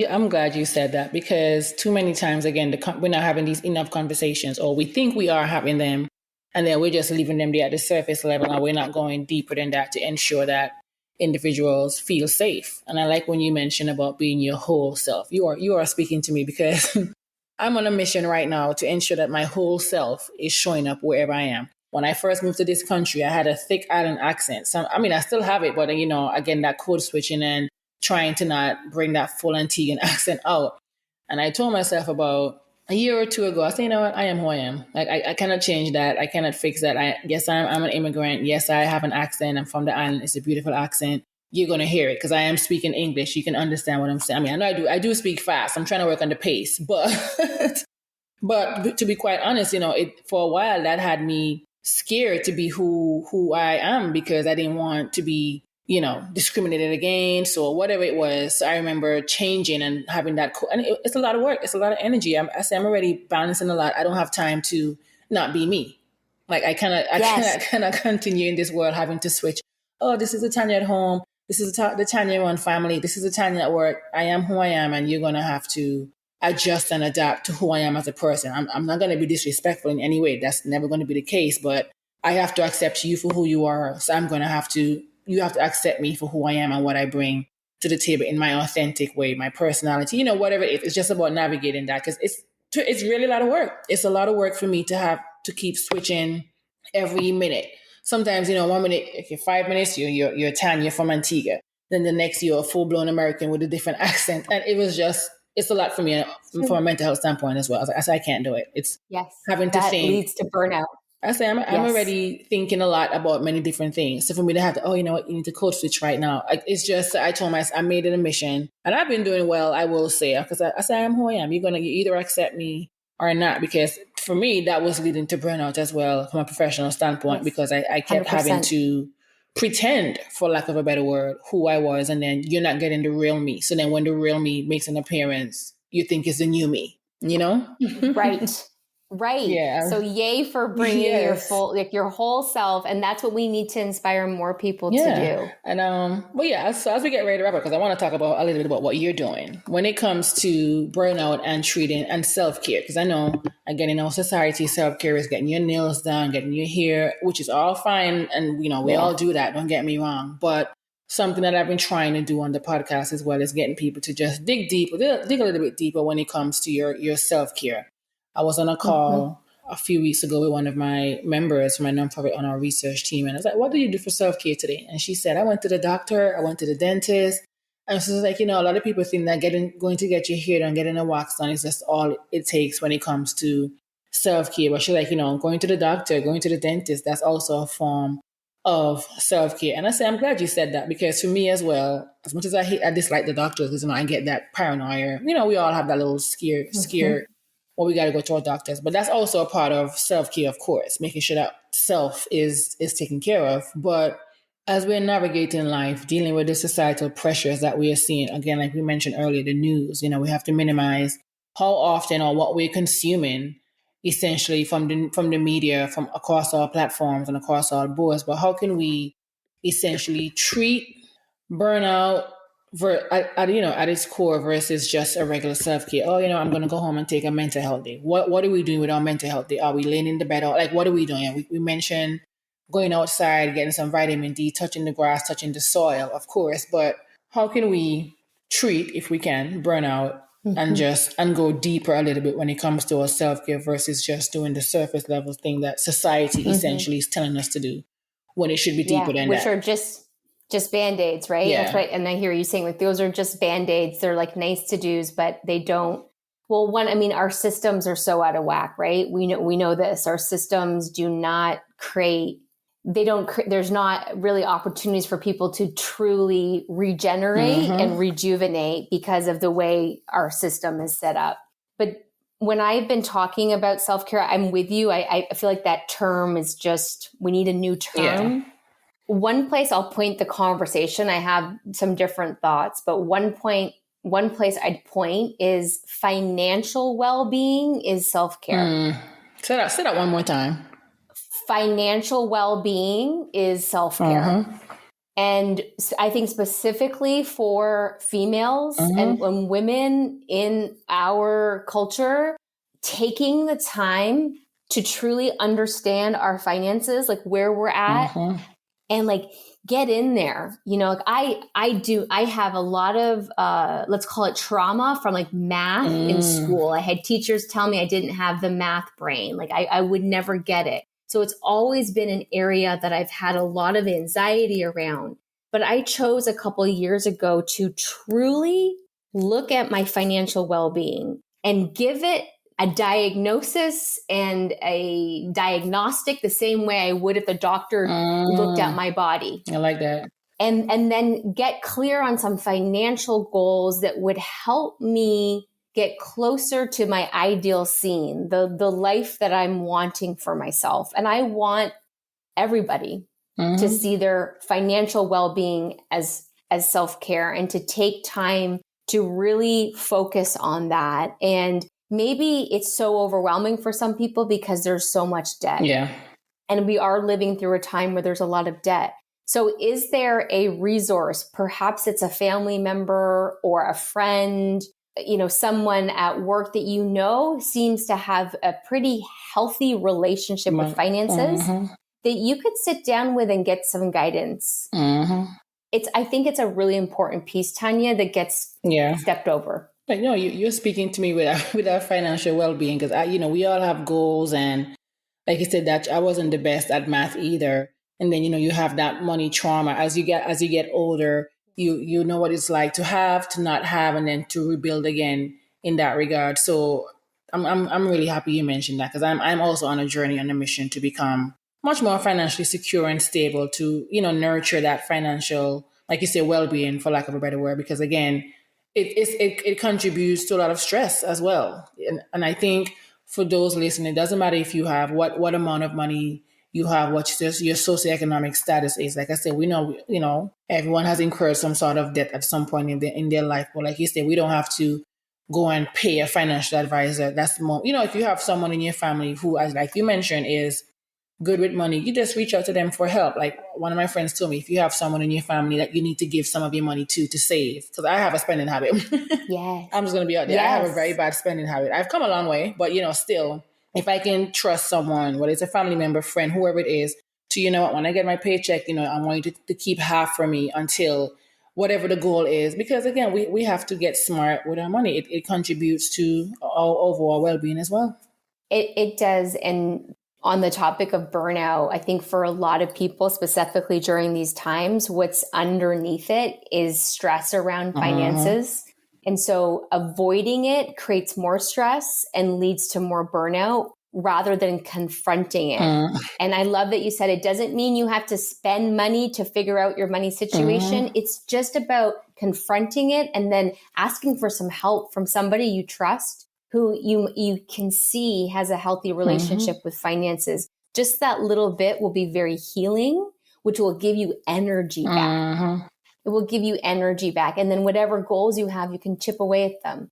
I'm glad you said that, because too many times, again, we're not having these enough conversations, or we think we are having them, and then we're just leaving them there at the surface level, and we're not going deeper than that to ensure that individuals feel safe. And I like when you mentioned about being your whole self. You are speaking to me, because I'm on a mission right now to ensure that my whole self is showing up wherever I am. When I first moved to this country, I had a thick island accent. I still have it, but again, that code switching and trying to not bring that full Antiguan accent out. And I told myself about a year or two ago, I said, you know what, I am who I am. Like, I cannot change that. I cannot fix that. I'm an immigrant. Yes, I have an accent. I'm from the island. It's a beautiful accent. You're going to hear it because I am speaking English. You can understand what I'm saying. I know I do speak fast. I'm trying to work on the pace. But to be quite honest, for a while that had me scared to be who I am, because I didn't want to be, discriminated against or whatever it was. So I remember changing and having that. And it's a lot of work. It's a lot of energy. I'm already balancing a lot. I don't have time to not be me. Like I cannot continue in this world having to switch. Oh, this is the Tanya at home. This is the Tanya on family. This is the Tanya at work. I am who I am. And you're going to have to adjust and adapt to who I am as a person. I'm not going to be disrespectful in any way. That's never going to be the case. But I have to accept you for who you are. So you have to accept me for who I am and what I bring to the table in my authentic way, my personality, whatever it is. It's just about navigating that, because it's really a lot of work. It's a lot of work for me to have to keep switching every minute. Sometimes, 1 minute, okay, 5 minutes, you're Tanya from Antigua. Then the next, you're a full-blown American with a different accent. And it it's a lot for me from a mental health standpoint as well. I said, I can't do it. It's Yes, having to that think. leads to burnout. I say I'm already thinking a lot about many different things. So for me to have to, oh, you know what, you need to code switch right now. It's just, I told myself, I made it a mission, and I've been doing well, I will say, because I say I'm who I am. You either accept me or not, because for me, that was leading to burnout as well from a professional standpoint, because I kept 100%. having to pretend, for lack of a better word, who I was. And then you're not getting the real me. So then when the real me makes an appearance, you think it's the new me, you know? Right. Yeah. So yay for bringing your full, like your whole self. And that's what we need to inspire more people to do. And, well, yeah, so as we get ready to wrap up, because I want to talk about a little bit about what you're doing when it comes to burnout and treating and self-care. Because I know, again, in our society, self-care is getting your nails done, getting your hair, which is all fine. And, you know, we all do that. Don't get me wrong. But something that I've been trying to do on the podcast as well is getting people to just dig deeper, dig a little bit deeper when it comes to your self-care. I was on a call a few weeks ago with one of my members from my nonprofit on our research team. And I was like, what do you do for self-care today? And she said, I went to the doctor, I went to the dentist. And so it's like, you know, a lot of people think that going to get your hair done, getting a wax done is just all it takes when it comes to self-care. But she's like, you know, going to the doctor, going to the dentist, that's also a form of self-care. And I say, I'm glad you said that, because for me as well, as much as I dislike the doctors, because, you know, I get that paranoia. You know, we all have that little scare. Well, we got to go to our doctors. But that's also a part of self-care, of course, making sure that self is taken care of. But as we're navigating life, dealing with the societal pressures that we are seeing, again, like we mentioned earlier, the news, you know, we have to minimize how often or what we're consuming, essentially from the media, from across all platforms and across all boards. But how can we essentially treat burnout at its core versus just a regular self-care? Oh, you know, I'm going to go home and take a mental health day. What are we doing with our mental health day? Are we laying in the bed? Like, what are we doing? We mentioned going outside, getting some vitamin D, touching the grass, touching the soil, of course. But how can we treat, if we can, burnout and go deeper a little bit when it comes to our self-care versus just doing the surface level thing that society essentially is telling us to do, when it should be deeper than which that. are just Band-Aids, right? Yeah. That's right. And I hear you saying, like, those are just Band-Aids. They're like nice to do's, but they don't. Well, our systems are so out of whack, right? We know this. Our systems do not create. There's not really opportunities for people to truly regenerate and rejuvenate because of the way our system is set up. But when I've been talking about self-care, I'm with you. I feel like that term is just, we need a new term. Yeah. One place I'll point the conversation, I have some different thoughts, but one place I'd point is financial well-being is self-care. Say that one more time. Financial well-being is self-care. And I think specifically for females and women in our culture, taking the time to truly understand our finances, like where we're at, and like get in there. You know, like I have a lot of, let's call it trauma from like math in school. I had teachers tell me I didn't have the math brain. Like I would never get it. So it's always been an area that I've had a lot of anxiety around. But I chose a couple of years ago to truly look at my financial well-being and give it a diagnosis and a diagnostic the same way I would if the doctor looked at my body. I like that. And then get clear on some financial goals that would help me get closer to my ideal scene, the life that I'm wanting for myself. And I want everybody to see their financial well-being as self-care and to take time to really focus on that. And maybe it's so overwhelming for some people because there's so much debt. Yeah. And we are living through a time where there's a lot of debt. So is there a resource? Perhaps it's a family member or a friend, you know, someone at work that you know seems to have a pretty healthy relationship with finances that you could sit down with and get some guidance. I think it's a really important piece, Tanya, that gets stepped over. But no, you're speaking to me with our financial well-being, because we all have goals, and like you said, that I wasn't the best at math either. And then you have that money trauma as you get older. You know what it's like to have, to not have, and then to rebuild again. in that regard. So I'm really happy you mentioned that, because I'm also on a journey, on a mission to become much more financially secure and stable, to, nurture that financial, like you say, well-being, for lack of a better word, because again, it contributes to a lot of stress as well. And I think for those listening, it doesn't matter if you have what amount of money you have, what your socioeconomic status is. Like I said, we know, everyone has incurred some sort of debt at some point in their life. But like you said, we don't have to go and pay a financial advisor. That's more, if you have someone in your family who, as like you mentioned, is good with money, you just reach out to them for help. Like one of my friends told me, if you have someone in your family that you need to give some of your money to save, because I have a spending habit. Yes. I'm just going to be out there. Yes. I have a very bad spending habit. I've come a long way, but still, if I can trust someone, whether it's a family member, friend, whoever it is, to, when I get my paycheck, I want you to keep half for me until whatever the goal is. Because again, we have to get smart with our money. It contributes to our overall well-being as well. It does. And on the topic of burnout, I think for a lot of people, specifically during these times, what's underneath it is stress around finances. And so avoiding it creates more stress and leads to more burnout rather than confronting it. And I love that you said it doesn't mean you have to spend money to figure out your money situation. It's just about confronting it and then asking for some help from somebody you trust, who you can see has a healthy relationship with finances. Just that little bit will be very healing, which will give you energy back. It will give you energy back. And then whatever goals you have, you can chip away at them,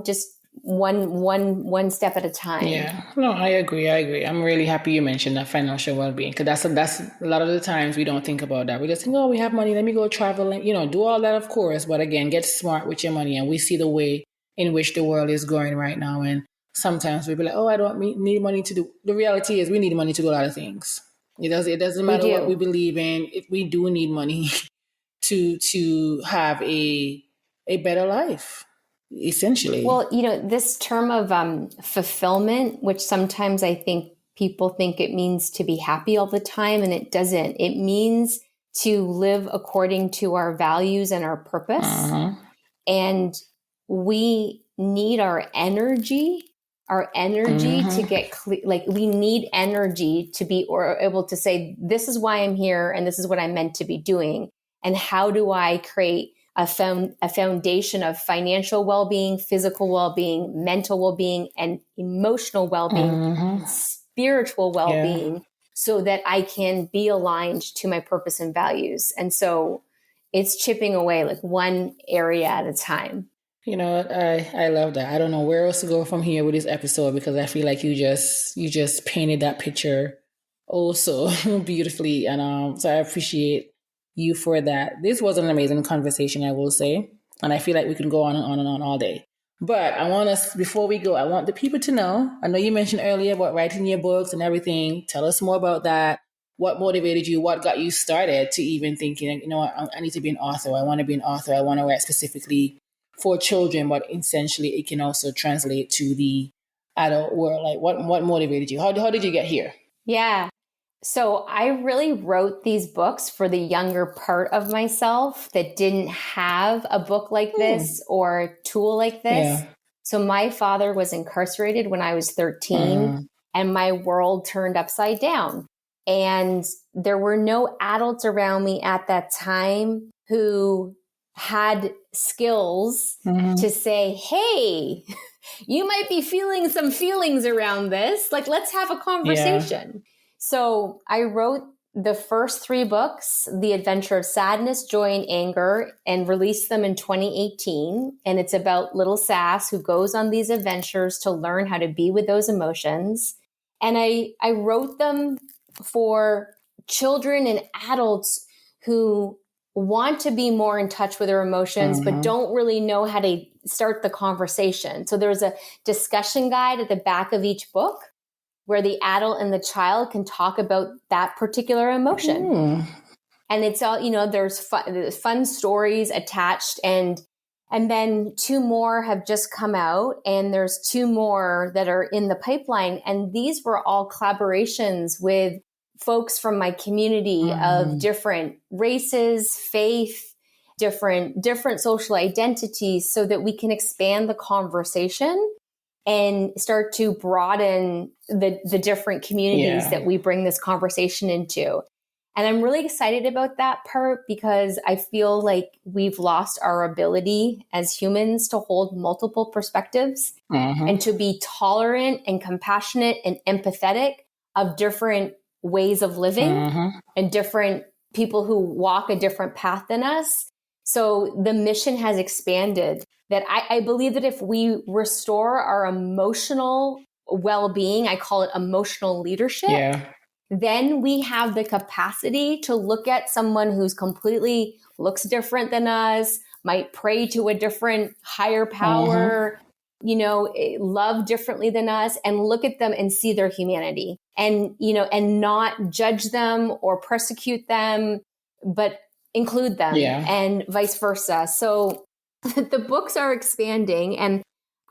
just one step at a time. Yeah, no, I agree. I'm really happy you mentioned that financial well-being, because that's a lot of the times we don't think about that. We just think, oh, we have money, let me go travel and, do all that, of course. But again, get smart with your money. And we see the way in which the world is going right now. And sometimes we'll be like, oh, I don't need money to do. The reality is we need money to do a lot of things. It doesn't matter what we believe in. If we do need money to have a better life, essentially. Well, this term of fulfillment, which sometimes I think people think it means to be happy all the time, and it doesn't. It means to live according to our values and our purpose. And we need our energy to get clear. Like we need energy to be able to say, this is why I'm here and this is what I'm meant to be doing. And how do I create a foundation of financial well-being, physical well-being, mental well-being, and emotional well-being, spiritual well-being, so that I can be aligned to my purpose and values. And so it's chipping away like one area at a time. You know what? I love that. I don't know where else to go from here with this episode, because I feel like you just painted that picture oh so beautifully. And so I appreciate you for that. This was an amazing conversation, I will say. And I feel like we can go on and on and on all day. But I want us, before we go, I want the people to know, I know you mentioned earlier about writing your books and everything. Tell us more about that. What motivated you? What got you started to even thinking, I need to be an author. I want to be an author. I want to write specifically for children, but essentially it can also translate to the adult world. Like what motivated you? How did you get here? Yeah. So I really wrote these books for the younger part of myself that didn't have a book like this or a tool like this. Yeah. So my father was incarcerated when I was 13 and my world turned upside down. And there were no adults around me at that time who had skills to say, hey, you might be feeling some feelings around this. Like, let's have a conversation. Yeah. So I wrote the first 3 books, The Adventure of Sadness, Joy, and Anger, and released them in 2018. And it's about little Sass who goes on these adventures to learn how to be with those emotions. And I wrote them for children and adults who want to be more in touch with their emotions, but don't really know how to start the conversation. So there's a discussion guide at the back of each book where the adult and the child can talk about that particular emotion. And it's all, there's fun stories attached. And then 2 more have just come out, and there's 2 more that are in the pipeline. And these were all collaborations with folks from my community of different races, faith, different social identities so that we can expand the conversation and start to broaden the different communities that we bring this conversation into. And I'm really excited about that part because I feel like we've lost our ability as humans to hold multiple perspectives and to be tolerant and compassionate and empathetic of different ways of living and different people who walk a different path than us. So the mission has expanded, that I believe that if we restore our emotional well-being, I call it emotional leadership, then we have the capacity to look at someone who's completely looks different than us, might pray to a different higher power, love differently than us, and look at them and see their humanity and, and not judge them or persecute them, but include them and vice versa. So the books are expanding, and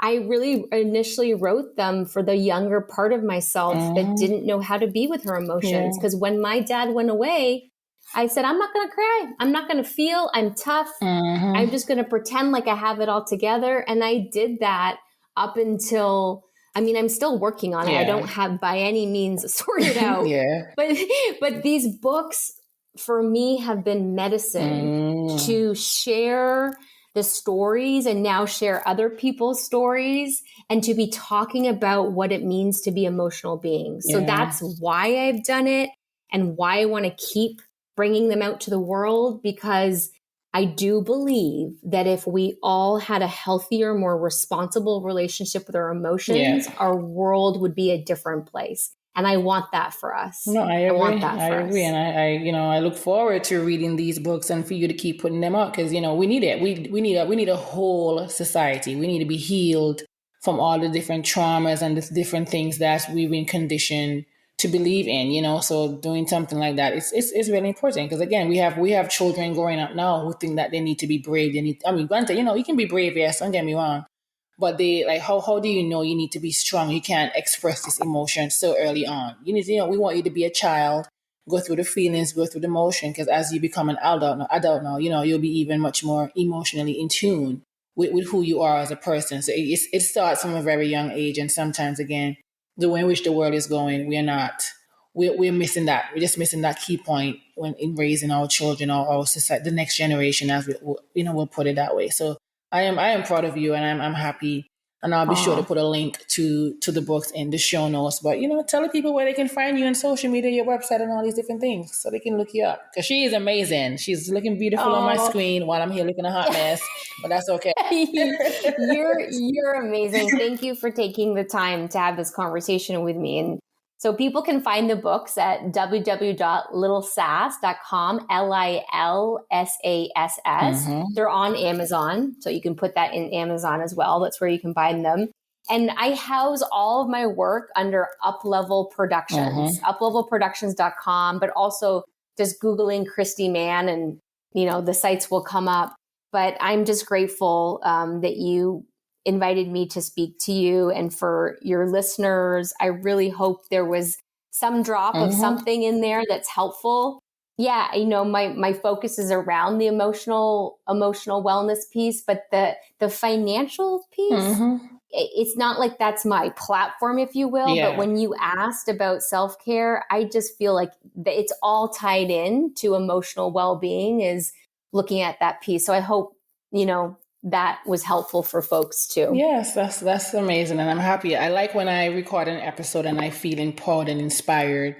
I really initially wrote them for the younger part of myself that didn't know how to be with her emotions. Because when my dad went away, I said, I'm not going to cry. I'm not going to feel. I'm tough. I'm just going to pretend like I have it all together. And I did that up until, I'm still working on it. I don't have by any means sorted out. But these books for me have been medicine to share the stories and now share other people's stories and to be talking about what it means to be emotional beings. So that's why I've done it and why I want to keep bringing them out to the world, because I do believe that if we all had a healthier, more responsible relationship with our emotions, our world would be a different place. And I want that for us. No, I agree. Want that for agree. Us. And I look forward to reading these books and for you to keep putting them out, because, we need it. We need a whole society. We need to be healed from all the different traumas and the different things that we've been conditioned to believe in, so doing something like that, it's really important. Because again, we have children growing up now who think that they need to be brave. Granted, you can be brave, yes, don't get me wrong. But they how do you know you need to be strong? You can't express this emotion so early on. You need to, we want you to be a child, go through the feelings, go through the emotion, because as you become an adult now, you'll be even much more emotionally in tune with who you are as a person. So it starts from a very young age. And sometimes, again, the way in which the world is going, we're missing that. We're just missing that key point when in raising our children or our society, the next generation, as we'll put it that way. So I am proud of you, and I'm happy, and I'll be sure to put a link to the books in the show notes. But tell the people where they can find you on social media, your website, and all these different things, so they can look you up. Because she is amazing. She's looking beautiful on my screen while I'm here looking a hot mess. But that's okay. You're amazing. Thank you for taking the time to have this conversation with me. And so people can find the books at www.littlesass.com, LILSASS. They're on Amazon, so you can put that in Amazon as well. That's where you can find them. And I house all of my work under Uplevel Productions, uplevelproductions.com, but also just Googling Christy Mann and, the sites will come up. But I'm just grateful that you invited me to speak to you, and for your listeners. I really hope there was some drop of something in there that's helpful. Yeah, my focus is around the emotional wellness piece, but the financial piece, it's not like that's my platform, if you will. But when you asked about self-care, I just feel like it's all tied in to emotional well-being, is looking at that piece. So I hope, that was helpful for folks too. Yes, that's amazing. And I'm happy. I like when I record an episode and I feel empowered and inspired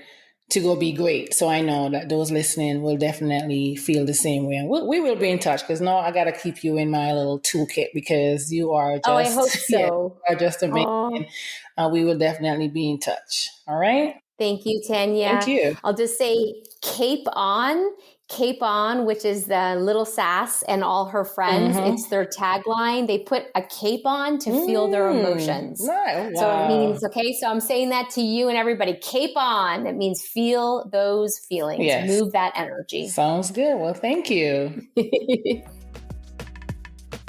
to go be great. So I know that those listening will definitely feel the same way. And we will be in touch, because now I got to keep you in my little toolkit, because you are just, I hope so. You are just amazing. We will definitely be in touch. All right. Thank you, Tanya. Thank you. I'll just say Cape On, which is the Little Sass and all her friends. It's their tagline. They put a cape on to feel their emotions. Wow. So it means, so I'm saying that to you and everybody, cape on. It means feel those feelings, move that energy. Sounds good. Well, thank you.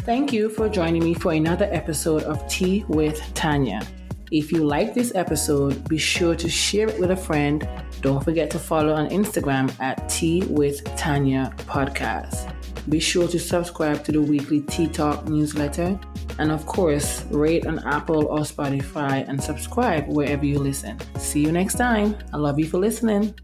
Thank you for joining me for another episode of Tea with Tanya. If you like this episode, be sure to share it with a friend. Don't forget to follow on Instagram at Tea with Tanya Podcast. Be sure to subscribe to the weekly Tea Talk newsletter. And of course, rate on Apple or Spotify and subscribe wherever you listen. See you next time. I love you for listening.